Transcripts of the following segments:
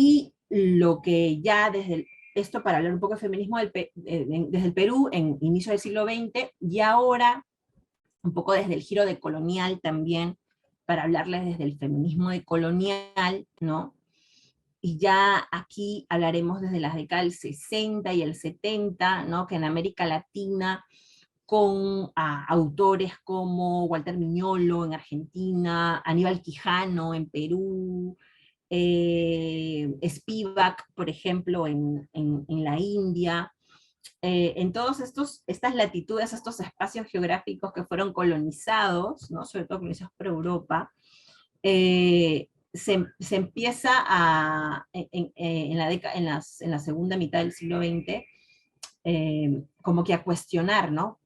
Y lo que ya esto para hablar un poco de feminismo desde el Perú en inicio del siglo XX, y ahora un poco desde el giro decolonial también, para hablarles desde el feminismo decolonial, ¿no? Y ya aquí hablaremos desde las décadas del 60 y el 70, ¿no? Que en América Latina, con autores como Walter Miñolo en Argentina, Aníbal Quijano en Perú, Spivak, por ejemplo, en la India, en todas estas latitudes, estos espacios geográficos que fueron colonizados, ¿no? Sobre todo colonizados por Europa, se empieza en la segunda mitad del siglo XX, como que a cuestionar, ¿no?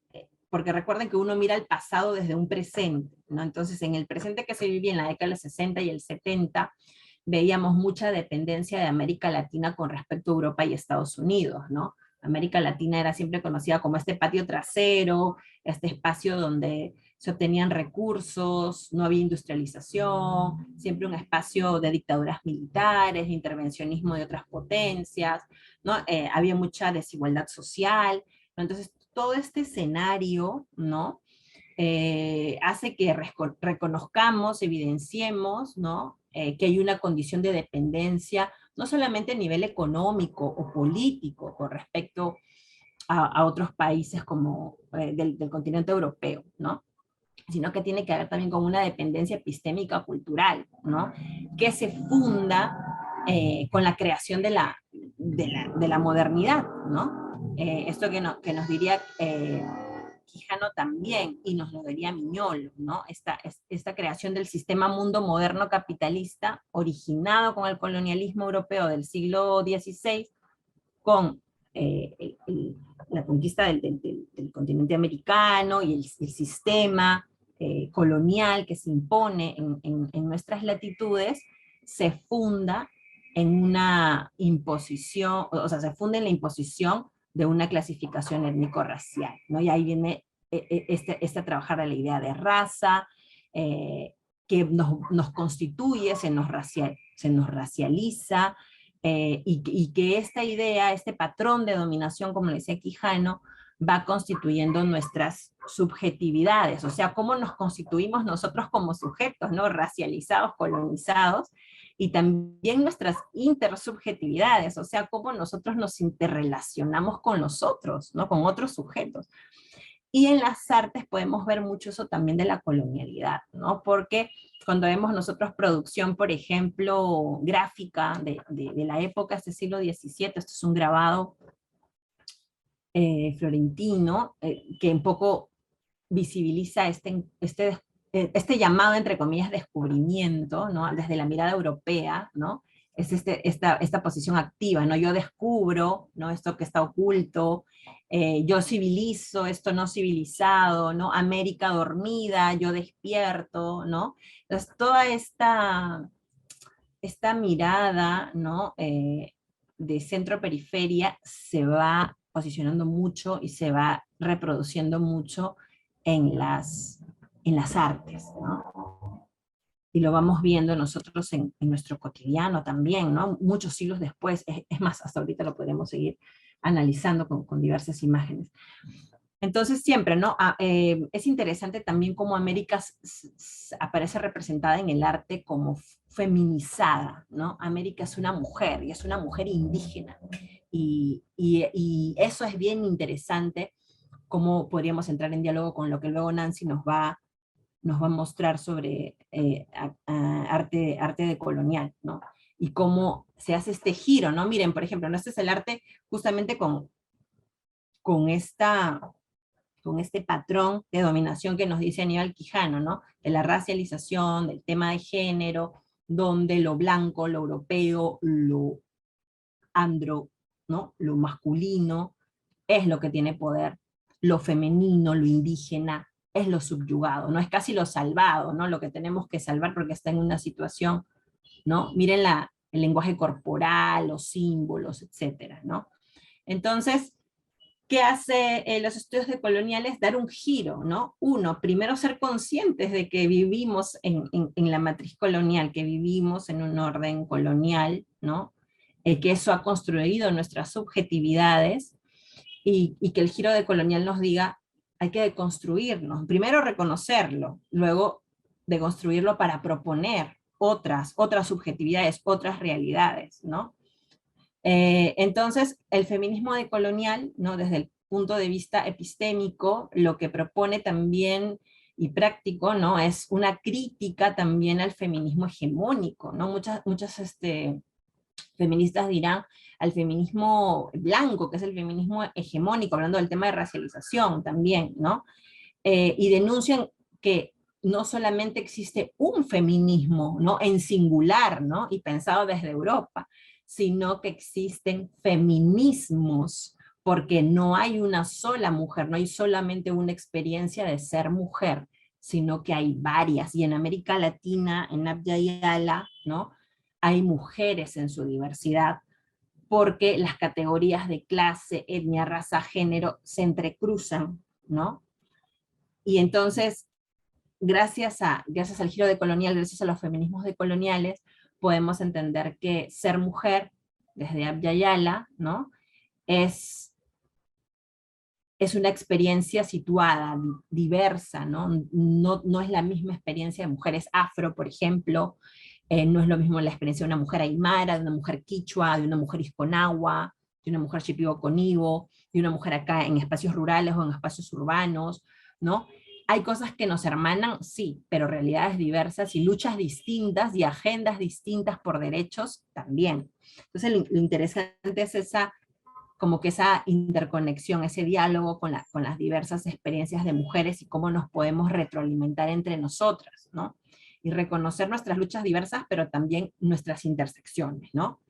Porque recuerden que uno mira el pasado desde un presente, ¿no? Entonces, en el presente que se vivía en la década del 60 y el 70, veíamos mucha dependencia de América Latina con respecto a Europa y Estados Unidos, ¿no? América Latina era siempre conocida como este patio trasero, este espacio donde se obtenían recursos, no había industrialización, siempre un espacio de dictaduras militares, de intervencionismo de otras potencias, ¿no? Había mucha desigualdad social, ¿no? Entonces todo este escenario, ¿no? Hace que reconozcamos, evidenciemos, ¿no? Que hay una condición de dependencia, no solamente a nivel económico o político con respecto a otros países como del continente europeo, ¿no? Sino que tiene que ver también con una dependencia epistémica cultural, ¿no? Que se funda con la creación de la modernidad, ¿no? Esto que nos diría Quijano también, y nos lo diría Miñolo, ¿no? Esta creación del sistema mundo moderno capitalista, originado con el colonialismo europeo del siglo XVI, con la conquista del continente americano y el sistema colonial que se impone en nuestras latitudes, se funda en una imposición, o sea, se funda en la imposición de una clasificación étnico-racial, ¿no? Y ahí viene este trabajar de la idea de raza, que nos constituye, se nos racializa, y que esta idea, este patrón de dominación, como le decía Quijano, va constituyendo nuestras subjetividades, o sea, cómo nos constituimos nosotros como sujetos, ¿no? Racializados, colonizados, y también nuestras intersubjetividades, o sea, cómo nosotros nos interrelacionamos con los otros, ¿no? Con otros sujetos. Y en las artes podemos ver mucho eso también de la colonialidad, ¿no? Porque cuando vemos nosotros producción, por ejemplo, gráfica de la época, este siglo XVII, esto es un grabado florentino, que un poco visibiliza este llamado, entre comillas, descubrimiento, ¿no? Desde la mirada europea, ¿no? Es esta posición activa, ¿no? Yo descubro, ¿no? Esto que está oculto, yo civilizo esto no civilizado, ¿no? América dormida, yo despierto, ¿no? Entonces, toda esta mirada, ¿no? De centro-periferia se va posicionando mucho y se va reproduciendo mucho en las artes, ¿no? Y lo vamos viendo nosotros en nuestro cotidiano también, ¿no? Muchos siglos después, es más, hasta ahorita lo podemos seguir analizando con diversas imágenes. Entonces siempre, ¿no? Es interesante también cómo América aparece representada en el arte como feminizada, ¿no? América es una mujer, y es una mujer indígena. Y eso es bien interesante, cómo podríamos entrar en diálogo con lo que luego Nancy nos va a mostrar sobre arte decolonial, ¿no? Y cómo se hace este giro, ¿no? Miren, por ejemplo, ¿no? Este es el arte justamente con este patrón de dominación que nos dice Aníbal Quijano, ¿no? De la racialización, del tema de género, donde lo blanco, lo europeo, lo andro, ¿no? Lo masculino es lo que tiene poder, lo femenino, lo indígena es lo subyugado, ¿no? Es casi lo salvado, ¿no? Lo que tenemos que salvar porque está en una situación, ¿no? Miren el lenguaje corporal, los símbolos, etcétera, ¿no? Entonces, ¿qué hace los estudios decoloniales? Dar un giro, ¿no? Uno, primero ser conscientes de que vivimos en la matriz colonial, que vivimos en un orden colonial, ¿no? que eso ha construido nuestras subjetividades, y que el giro decolonial nos diga, hay que deconstruirnos, primero reconocerlo, luego deconstruirlo para proponer otras subjetividades, otras realidades, ¿no? Entonces, el feminismo decolonial, ¿no? Desde el punto de vista epistémico, lo que propone también y práctico, ¿no? Es una crítica también al feminismo hegemónico, ¿no? Muchas feministas dirán al feminismo blanco, que es el feminismo hegemónico, hablando del tema de racialización también, ¿no? Y denuncian que no solamente existe un feminismo, ¿no? En singular, ¿no? Y pensado desde Europa, sino que existen feminismos, porque no hay una sola mujer, no hay solamente una experiencia de ser mujer, sino que hay varias. Y en América Latina, en Abya Yala, ¿no? Hay mujeres en su diversidad, porque las categorías de clase, etnia, raza, género se entrecruzan, ¿no? Y entonces, gracias al giro decolonial, gracias a los feminismos decoloniales, podemos entender que ser mujer, desde Abya Yala, ¿no? Es, es una experiencia situada, diversa, ¿no? No es la misma experiencia de mujeres afro, por ejemplo, no es lo mismo la experiencia de una mujer aymara, de una mujer quichua, de una mujer isconagua, de una mujer shipibo-conibo, de una mujer acá en espacios rurales o en espacios urbanos, ¿no? Hay cosas que nos hermanan, sí, pero realidades diversas y luchas distintas y agendas distintas por derechos también. Entonces lo interesante es como que esa interconexión, ese diálogo con las diversas experiencias de mujeres y cómo nos podemos retroalimentar entre nosotras, ¿no? Y reconocer nuestras luchas diversas, pero también nuestras intersecciones, ¿no?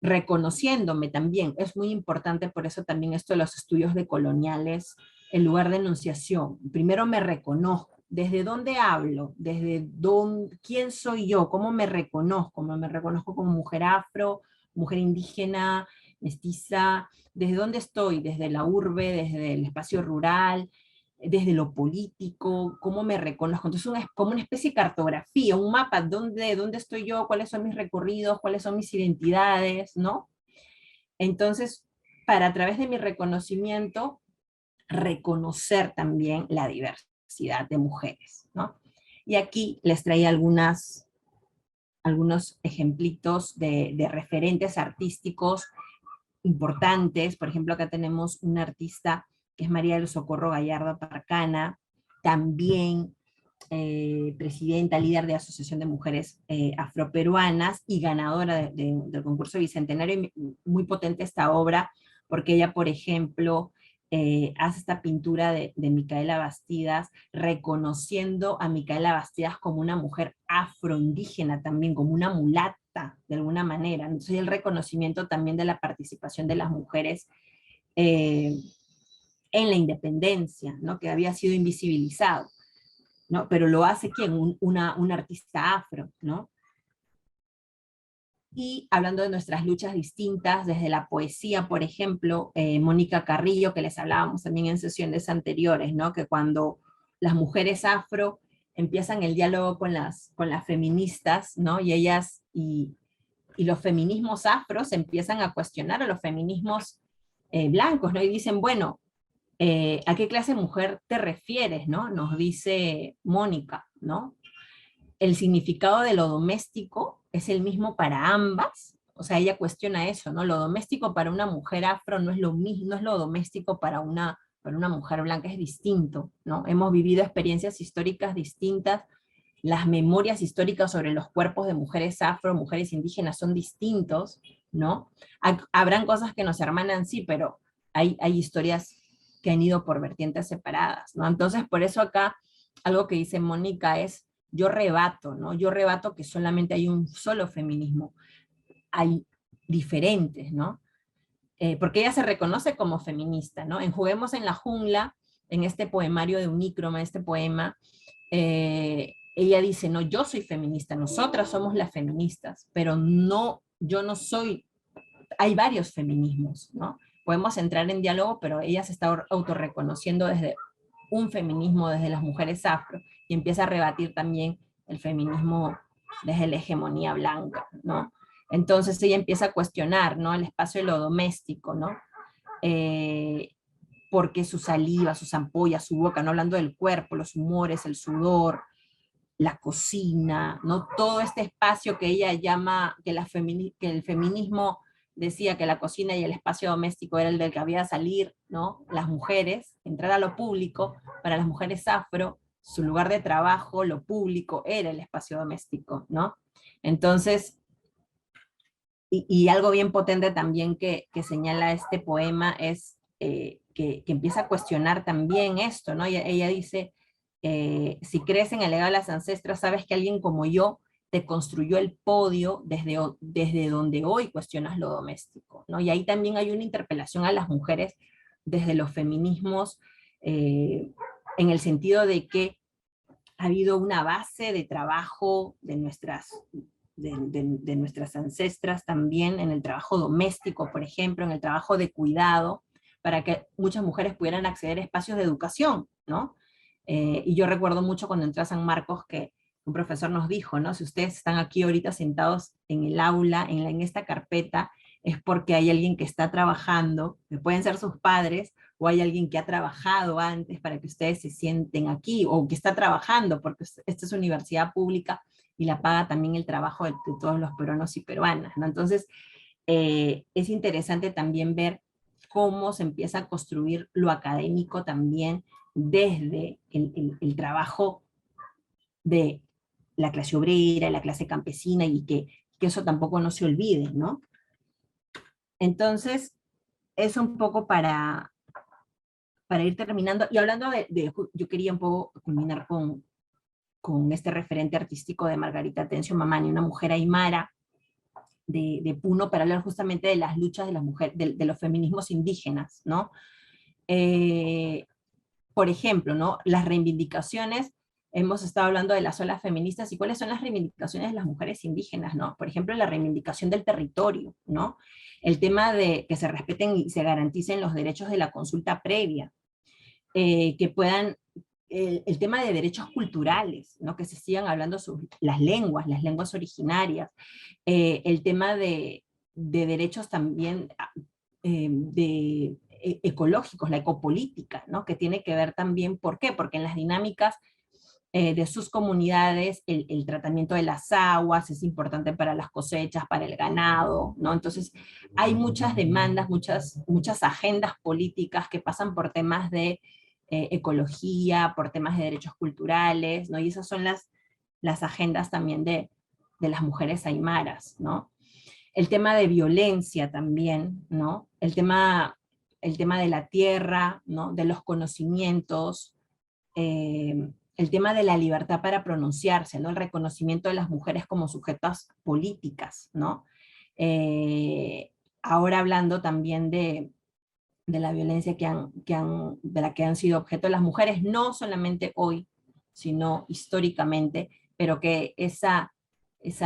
Reconociéndome también, es muy importante, por eso también esto de los estudios decoloniales, en lugar de enunciación. Primero me reconozco, ¿desde dónde hablo? ¿Desde dónde, quién soy yo? ¿Cómo me reconozco? ¿Cómo me reconozco como mujer afro, mujer indígena, mestiza? ¿Desde dónde estoy? ¿Desde la urbe, desde el espacio rural, desde lo político? ¿Cómo me reconozco? Entonces es como una especie de cartografía, un mapa, ¿dónde estoy yo? ¿Cuáles son mis recorridos? ¿Cuáles son mis identidades? ¿No? Entonces, para a través de mi reconocimiento, reconocer también la diversidad de mujeres, ¿no? Y aquí les traía algunos ejemplitos de referentes artísticos importantes. Por ejemplo, acá tenemos una artista que es María del Socorro Gallardo Parcana, también presidenta, líder de Asociación de Mujeres Afroperuanas y ganadora del concurso Bicentenario. Y muy potente esta obra, porque ella, por ejemplo, hace esta pintura de Micaela Bastidas, reconociendo a Micaela Bastidas como una mujer afroindígena también, como una mulata, de alguna manera. Entonces el reconocimiento también de la participación de las mujeres eh, en la independencia, ¿no? Que había sido invisibilizado, ¿no? Pero lo hace ¿quién? Una artista afro, ¿no? Y hablando de nuestras luchas distintas, desde la poesía, por ejemplo, Mónica Carrillo, que les hablábamos también en sesiones anteriores, ¿no? Que cuando las mujeres afro empiezan el diálogo con las feministas, ¿no? Y los feminismos afros empiezan a cuestionar a los feminismos blancos, ¿no? Y dicen, bueno, ¿a qué clase de mujer te refieres, no? Nos dice Mónica, ¿no? El significado de lo doméstico es el mismo para ambas. O sea, ella cuestiona eso, ¿no? Lo doméstico para una mujer afro no es lo mismo, no es lo doméstico para una mujer blanca, es distinto, ¿no? Hemos vivido experiencias históricas distintas, las memorias históricas sobre los cuerpos de mujeres afro, mujeres indígenas son distintos, ¿no? Habrán cosas que nos hermanan, sí, pero hay historias que han ido por vertientes separadas, ¿no? Entonces, por eso acá, algo que dice Mónica es, yo rebato, ¿no? Yo rebato que solamente hay un solo feminismo, hay diferentes, ¿no? Porque ella se reconoce como feminista, ¿no? En Juguemos en la Jungla, en este poemario de Unícroma, este poema, ella dice, no, yo soy feminista, nosotras somos las feministas, pero no, yo no soy, hay varios feminismos, ¿no? Podemos entrar en diálogo, pero ella se está autorreconociendo desde un feminismo, desde las mujeres afro, y empieza a rebatir también el feminismo desde la hegemonía blanca, ¿no? Entonces ella empieza a cuestionar, ¿no? El espacio de lo doméstico, ¿no? Eh, Porque su saliva, sus ampollas, su boca, no hablando del cuerpo, los humores, el sudor, la cocina, ¿no? Todo este espacio que ella llama, que el feminismo decía que la cocina y el espacio doméstico era el del que había de salir, ¿no? Las mujeres, entrar a lo público, para las mujeres afro, su lugar de trabajo, lo público, era el espacio doméstico, ¿no? Entonces, y algo bien potente también que señala este poema es que empieza a cuestionar también esto, ¿no? Ella dice, si crees en el legado de las ancestras, sabes que alguien como yo te construyó el podio desde donde hoy cuestionas lo doméstico, ¿no? Y ahí también hay una interpelación a las mujeres desde los feminismos, en el sentido de que ha habido una base de trabajo de nuestras ancestras también en el trabajo doméstico, por ejemplo, en el trabajo de cuidado, para que muchas mujeres pudieran acceder a espacios de educación, ¿no? Y yo recuerdo mucho cuando entré a San Marcos que un profesor nos dijo, ¿no? Si ustedes están aquí ahorita sentados en el aula, en esta carpeta, es porque hay alguien que está trabajando, que pueden ser sus padres, o hay alguien que ha trabajado antes para que ustedes se sienten aquí, o que está trabajando, porque esta es universidad pública y la paga también el trabajo de todos los peruanos y peruanas, ¿no? Entonces, es interesante también ver cómo se empieza a construir lo académico también desde el trabajo de la clase obrera, la clase campesina, y que eso tampoco no se olvide, ¿no? Entonces, es un poco para ir terminando, y hablando yo quería un poco culminar con este referente artístico de Margarita Atencio Mamani, una mujer aymara de Puno, para hablar justamente de las luchas de las mujeres, de los feminismos indígenas, ¿no? Eh, por ejemplo, ¿no? Las reivindicaciones, hemos estado hablando de las olas feministas, y cuáles son las reivindicaciones de las mujeres indígenas, ¿no? Por ejemplo, la reivindicación del territorio, ¿no? El tema de que se respeten y se garanticen los derechos de la consulta previa, que puedan, el tema de derechos culturales, ¿no? Que se sigan hablando sobre las lenguas originarias, el tema de derechos también ecológicos, la ecopolítica, ¿no? Que tiene que ver también, ¿por qué? Porque en las dinámicas de sus comunidades, el tratamiento de las aguas es importante para las cosechas, para el ganado, ¿no? Entonces, hay muchas demandas, muchas agendas políticas que pasan por temas de ecología, por temas de derechos culturales, ¿no? Y esas son las agendas también de las mujeres aymaras, ¿no? El tema de violencia también, ¿no? El tema de la tierra, ¿no? De los conocimientos, el tema de la libertad para pronunciarse, ¿no? El reconocimiento de las mujeres como sujetas políticas, ¿no? Ahora hablando también de la violencia de la que han sido objeto las mujeres, no solamente hoy, sino históricamente, pero que esa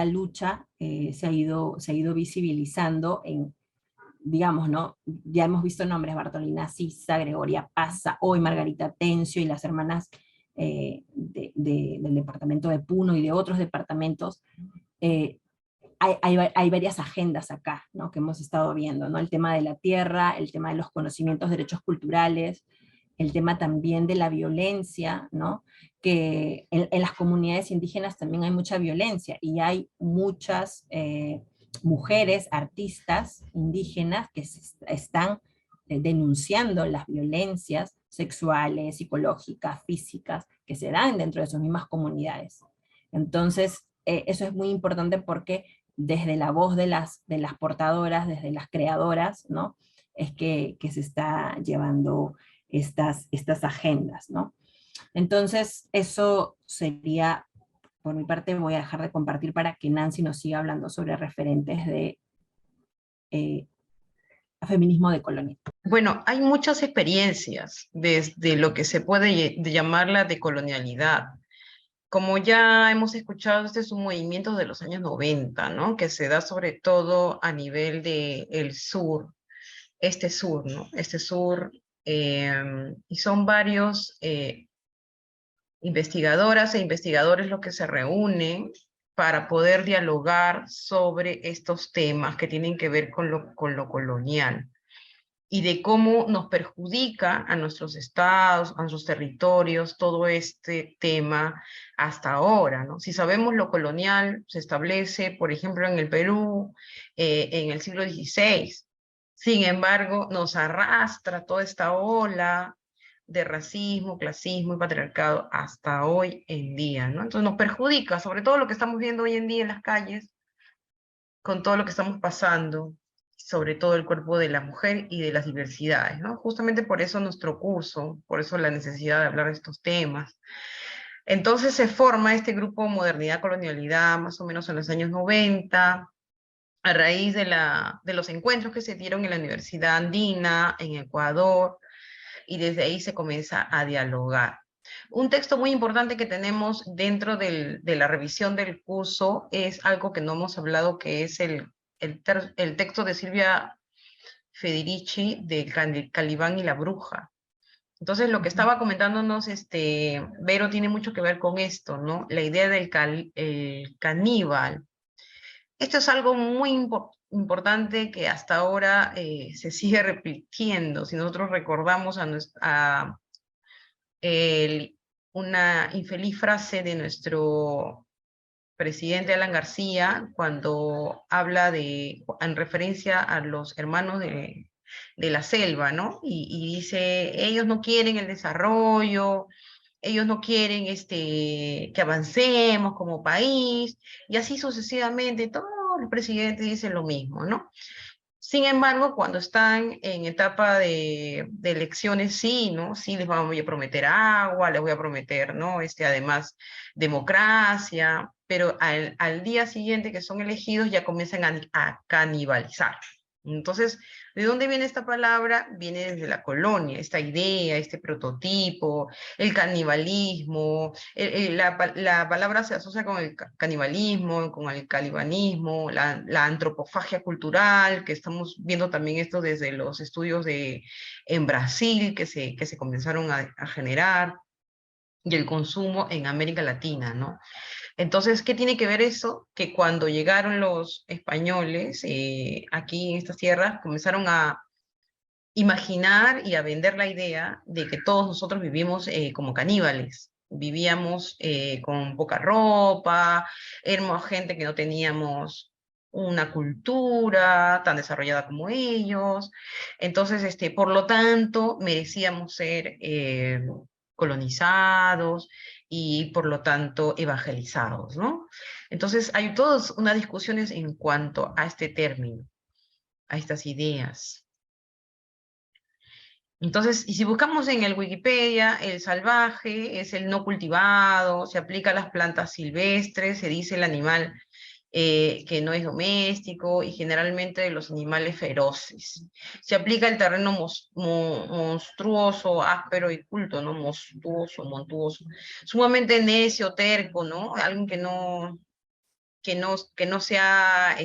lucha se ha ido visibilizando en, digamos, ¿no? Ya hemos visto nombres: Bartolina Sisa, Gregoria Pasa, hoy Margarita Atencio, y las hermanas del departamento de Puno y de otros departamentos. Hay varias agendas acá, ¿no? Que hemos estado viendo, ¿no? El tema de la tierra, el tema de los conocimientos, derechos culturales, el tema también de la violencia, ¿no? Que en las comunidades indígenas también hay mucha violencia, y hay muchas mujeres, artistas indígenas que están denunciando las violencias sexuales, psicológicas, físicas, que se dan dentro de sus mismas comunidades. Entonces, eso es muy importante porque desde la voz de las portadoras, desde las creadoras, ¿no? Es que se está llevando estas agendas, ¿no? Entonces, eso sería, por mi parte, voy a dejar de compartir para que Nancy nos siga hablando sobre referentes de eh, feminismo de colonia. Bueno, hay muchas experiencias desde lo que se puede llamar la decolonialidad. Como ya hemos escuchado, este es un movimiento de los años 90, ¿no? Que se da sobre todo a nivel del sur, este sur, ¿no? Este sur, y son varios investigadoras e investigadores los que se reúnen para poder dialogar sobre estos temas que tienen que ver con lo colonial y de cómo nos perjudica a nuestros estados, a nuestros territorios, todo este tema hasta ahora, ¿no? Si sabemos lo colonial se establece, por ejemplo, en el Perú, en el siglo XVI. Sin embargo, nos arrastra toda esta ola de racismo, clasismo y patriarcado hasta hoy en día, ¿no? Entonces nos perjudica, sobre todo lo que estamos viendo hoy en día en las calles, con todo lo que estamos pasando, sobre todo el cuerpo de la mujer y de las diversidades, ¿no? Justamente por eso nuestro curso, por eso la necesidad de hablar de estos temas. Entonces se forma este grupo Modernidad Colonialidad, más o menos en los años 90, a raíz de los encuentros que se dieron en la Universidad Andina, en Ecuador, y desde ahí se comienza a dialogar. Un texto muy importante que tenemos dentro de la revisión del curso es algo que no hemos hablado, que es el texto de Silvia Federici de Calibán y la bruja. Entonces, lo que estaba comentándonos Vero tiene mucho que ver con esto, ¿no? La idea del el caníbal. Esto es algo muy importante que hasta ahora se sigue repitiendo. Si nosotros recordamos una infeliz frase de nuestro presidente Alan García cuando habla en referencia a los hermanos de la selva, ¿no? Y dice, ellos no quieren el desarrollo, ellos no quieren que avancemos como país, y así sucesivamente, todos los presidentes dicen lo mismo, ¿no? Sin embargo, cuando están en etapa de elecciones, sí, ¿no? Sí les voy a prometer agua, les voy a prometer, ¿no? Además, democracia, pero al día siguiente que son elegidos ya comienzan a canibalizar. Entonces, ¿de dónde viene esta palabra? Viene desde la colonia, esta idea, este prototipo, el canibalismo, la palabra se asocia con el canibalismo, con el calibanismo, la antropofagia cultural, que estamos viendo también esto desde los estudios en Brasil, que se comenzaron a generar, y el consumo en América Latina, ¿no? Entonces, ¿qué tiene que ver eso? Que cuando llegaron los españoles aquí en estas tierras, comenzaron a imaginar y a vender la idea de que todos nosotros vivimos como caníbales. Vivíamos con poca ropa, éramos gente que no teníamos una cultura tan desarrollada como ellos. Entonces, por lo tanto, merecíamos ser colonizados y por lo tanto evangelizados, ¿no? Entonces hay todas unas discusiones en cuanto a este término, a estas ideas. Entonces, y si buscamos en el Wikipedia, el salvaje es el no cultivado, se aplica a las plantas silvestres, se dice el animal que no es doméstico y generalmente los animales feroces. Se aplica el terreno monstruoso, áspero y culto, ¿no? Montuoso. Sumamente necio, terco, ¿no? Alguien que no sea,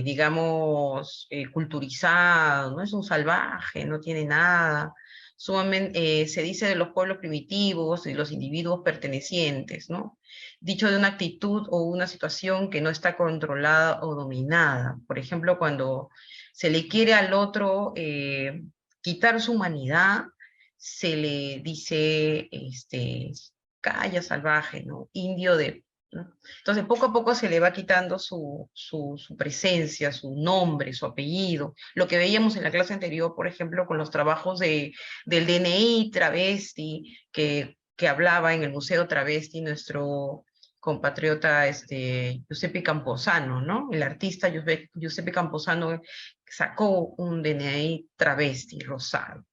digamos, culturizado, no es un salvaje, no tiene nada. Sumamente, se dice de los pueblos primitivos y los individuos pertenecientes, ¿no? Dicho de una actitud o una situación que no está controlada o dominada. Por ejemplo, cuando se le quiere al otro quitar su humanidad, se le dice, calla salvaje, ¿no? Indio de, ¿no? Entonces, poco a poco se le va quitando su presencia, su nombre, su apellido. Lo que veíamos en la clase anterior, por ejemplo, con los trabajos del DNI travesti, que hablaba en el Museo Travesti nuestro compatriota Giuseppe Camposano, ¿no? El artista Giuseppe Camposano sacó un DNI travesti rosado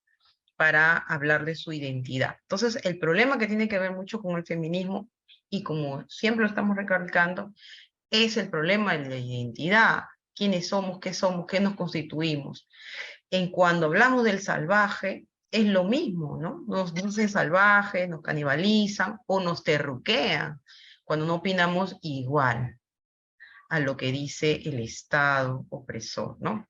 para hablar de su identidad. Entonces, el problema que tiene que ver mucho con el feminismo, y como siempre lo estamos recalcando, es el problema de la identidad. ¿Quiénes somos, qué nos constituimos? En cuando hablamos del salvaje, es lo mismo, ¿no? Nos dicen salvajes, nos canibalizan o nos terruquean cuando no opinamos igual a lo que dice el Estado opresor, ¿no?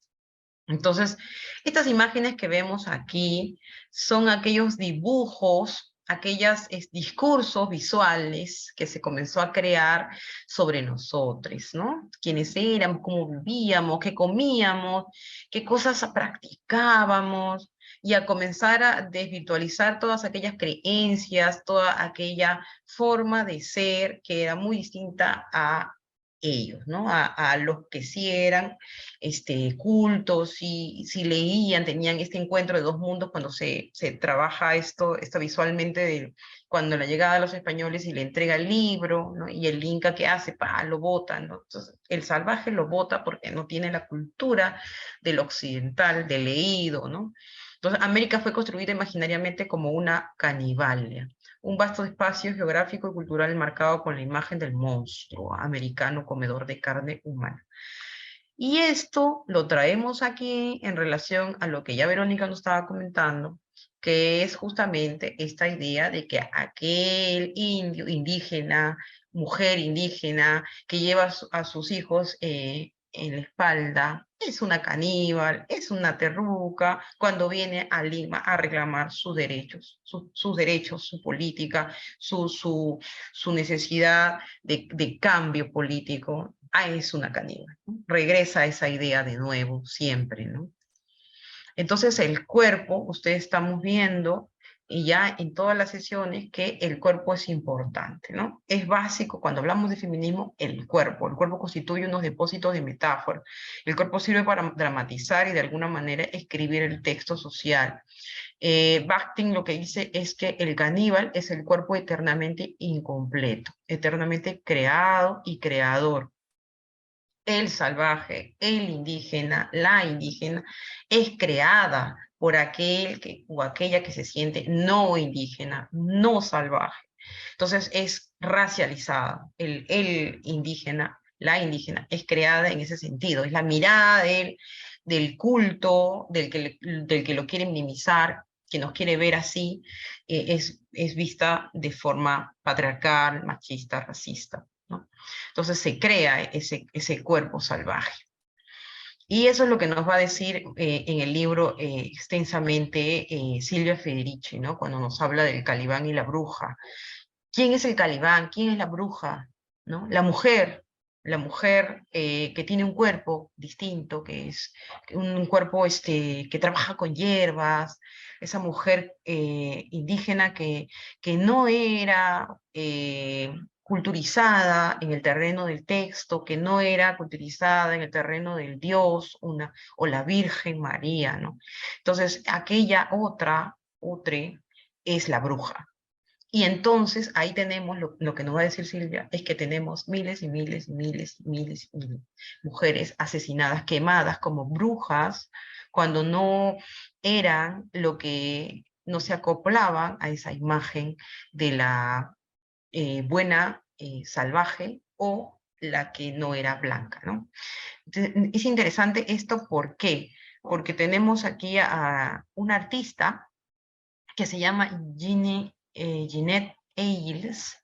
Entonces, estas imágenes que vemos aquí son aquellos dibujos aquellos discursos visuales que se comenzó a crear sobre nosotros, ¿no? Quiénes éramos, cómo vivíamos, qué comíamos, qué cosas practicábamos, y a comenzar a desvirtualizar todas aquellas creencias, toda aquella forma de ser que era muy distinta a ellos, ¿no? A los que sí eran cultos, si leían, tenían este encuentro de dos mundos cuando se trabaja esto visualmente, cuando la llegada de los españoles y le entrega el libro, ¿no? Y el inca que hace, lo bota, ¿no? Entonces, el salvaje lo bota porque no tiene la cultura del occidental, del leído, ¿no? Entonces, América fue construida imaginariamente como una canibalia, un vasto espacio geográfico y cultural marcado con la imagen del monstruo americano comedor de carne humana. Y esto lo traemos aquí en relación a lo que ya Verónica nos estaba comentando, que es justamente esta idea de que aquel indio, indígena, mujer indígena, que lleva a sus hijos en la espalda, es una caníbal, es una terruca, cuando viene a Lima a reclamar sus derechos, sus derechos, su política, su necesidad de cambio político. Es una caníbal, ¿no? Regresa a esa idea de nuevo, siempre, ¿no? Entonces el cuerpo, ustedes estamos viendo, y ya en todas las sesiones, que el cuerpo es importante, ¿no? Es básico, cuando hablamos de feminismo, el cuerpo constituye unos depósitos de metáfora. El cuerpo sirve para dramatizar y de alguna manera escribir el texto social. Bakhtin lo que dice es que el caníbal es el cuerpo eternamente incompleto, eternamente creado y creador. El salvaje, el indígena, la indígena, es creada por aquel o aquella que se siente no indígena, no salvaje. Entonces es racializada. El indígena, la indígena, es creada en ese sentido. Es la mirada del culto, del que lo quiere minimizar, que nos quiere ver así, es vista de forma patriarcal, machista, racista, ¿no? Entonces se crea ese cuerpo salvaje. Y eso es lo que nos va a decir en el libro extensamente Silvia Federici, ¿no? Cuando nos habla del Calibán y la bruja. ¿Quién es el Calibán? ¿Quién es la bruja? ¿No? La mujer que tiene un cuerpo distinto, que es un cuerpo que trabaja con hierbas, esa mujer indígena que no era culturizada en el terreno del texto, que no era culturizada en el terreno del Dios, o la Virgen María, ¿no? Entonces, aquella otra es la bruja. Y entonces ahí tenemos lo que nos va a decir Silvia, es que tenemos miles y miles y miles y miles y miles de mujeres asesinadas, quemadas como brujas, cuando no eran lo que no se acoplaban a esa imagen de la buena salvaje, o la que no era blanca, ¿no? Entonces, es interesante esto, ¿por qué? Porque tenemos aquí a una artista que se llama Jeanette Eilers,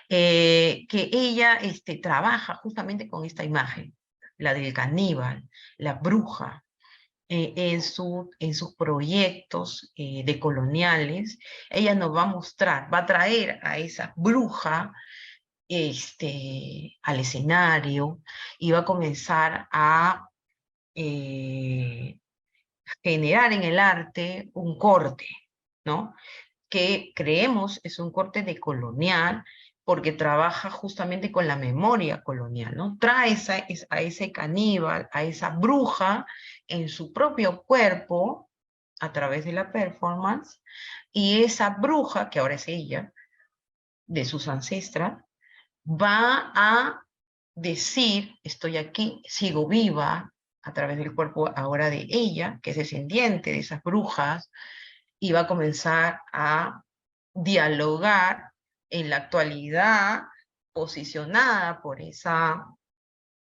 que ella trabaja justamente con esta imagen, la del caníbal, la bruja, en sus proyectos decoloniales. Ella nos va a mostrar, va a traer a esa bruja al escenario, y va a comenzar a generar en el arte un corte, ¿no? Que creemos es un corte decolonial, porque trabaja justamente con la memoria colonial, ¿no? Trae a ese caníbal, a esa bruja, en su propio cuerpo, a través de la performance, y esa bruja, que ahora es ella, de sus ancestras, va a decir: estoy aquí, sigo viva, a través del cuerpo ahora de ella, que es descendiente de esas brujas, y va a comenzar a dialogar en la actualidad, posicionada por esa,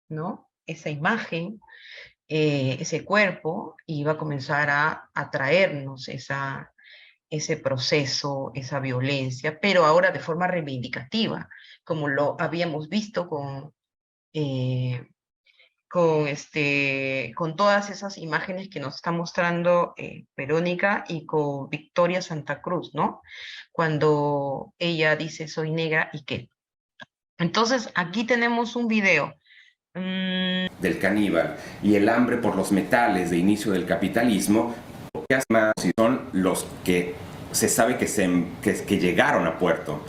¿no? Esa imagen, ese cuerpo, y va a comenzar a atraernos ese proceso, esa violencia, pero ahora de forma reivindicativa, como lo habíamos visto con con todas esas imágenes que nos está mostrando Verónica y con Victoria Santa Cruz, ¿no? Cuando ella dice soy negra y qué. Entonces, aquí tenemos un video. Del caníbal y el hambre por los metales de inicio del capitalismo, que son los que se sabe que llegaron a puerto.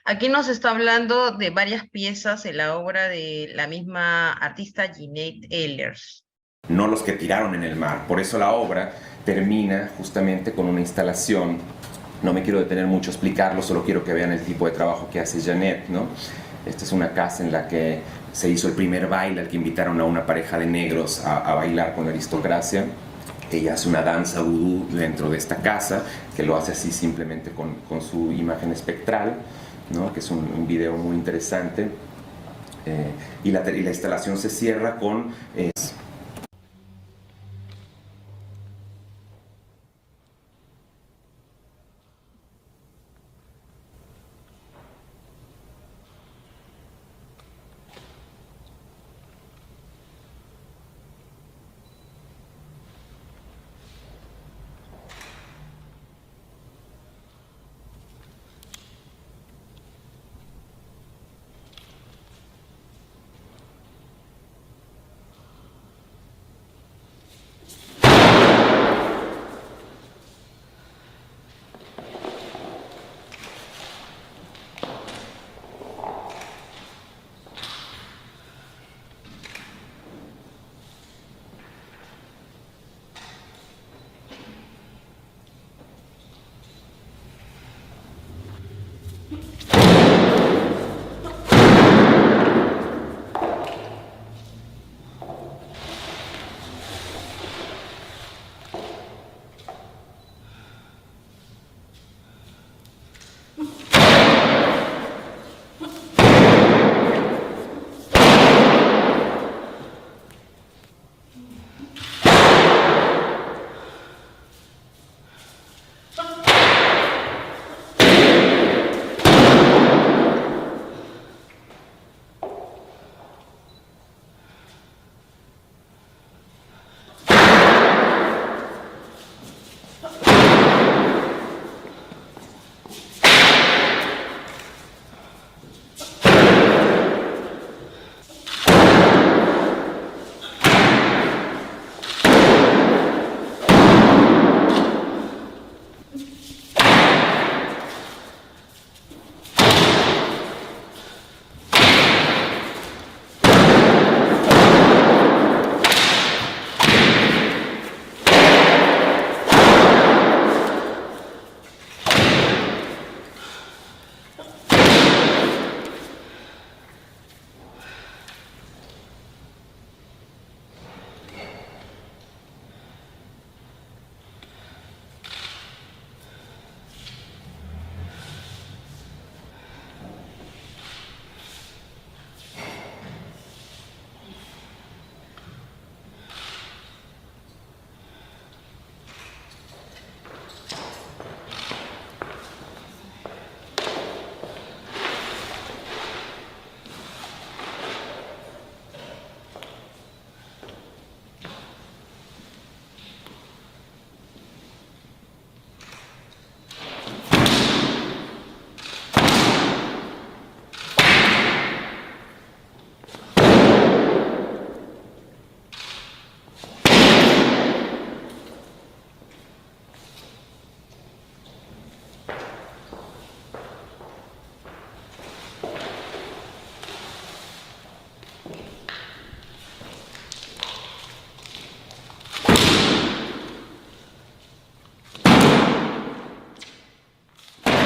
Aquí nos está hablando de varias piezas en la obra de la misma artista Jeanette Ehlers. No los que tiraron en el mar. Por eso la obra termina justamente con una instalación. No me quiero detener mucho a explicarlo, solo quiero que vean el tipo de trabajo que hace Jeanette, ¿no? Esta es una casa en la que se hizo el primer baile al que invitaron a una pareja de negros a bailar con la aristocracia. Ella hace una danza vudú dentro de esta casa, que lo hace así simplemente con su imagen espectral, ¿no? Que es un video muy interesante. Y la instalación se cierra con...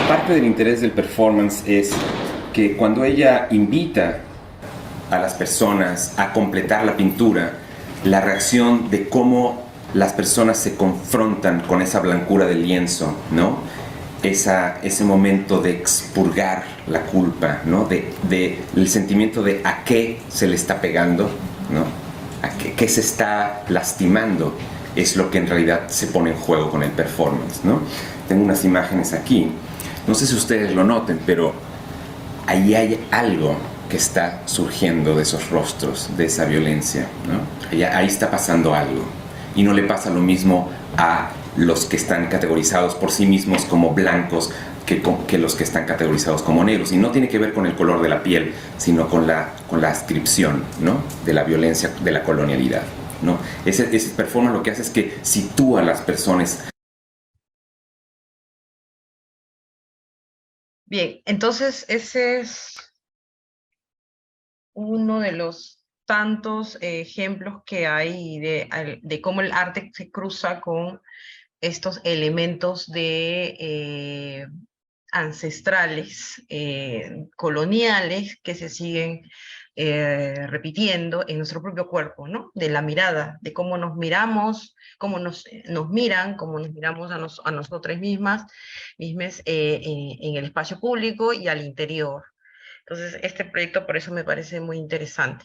Parte del interés del performance es que cuando ella invita a las personas a completar la pintura, la reacción de cómo las personas se confrontan con esa blancura del lienzo, ¿no? Ese momento de expurgar la culpa, ¿no? El sentimiento de a qué se le está pegando, ¿no? A qué se está lastimando, es lo que en realidad se pone en juego con el performance, ¿no? Tengo unas imágenes aquí. No sé si ustedes lo noten, pero ahí hay algo que está surgiendo de esos rostros, de esa violencia, ¿no? Ahí está pasando algo. Y no le pasa lo mismo a los que están categorizados por sí mismos como blancos que los que están categorizados como negros. Y no tiene que ver con el color de la piel, sino con la ascripción, ¿no? De la violencia, de la colonialidad, ¿no? Ese performance lo que hace es que sitúa a las personas. Bien, entonces ese es uno de los tantos ejemplos que hay de cómo el arte se cruza con estos elementos de ancestrales, coloniales, que se siguen repitiendo en nuestro propio cuerpo, ¿no? De la mirada, de cómo nos miramos, cómo nos miran, cómo nos miramos a nosotras mismas en el espacio público y al interior. Entonces, este proyecto por eso me parece muy interesante.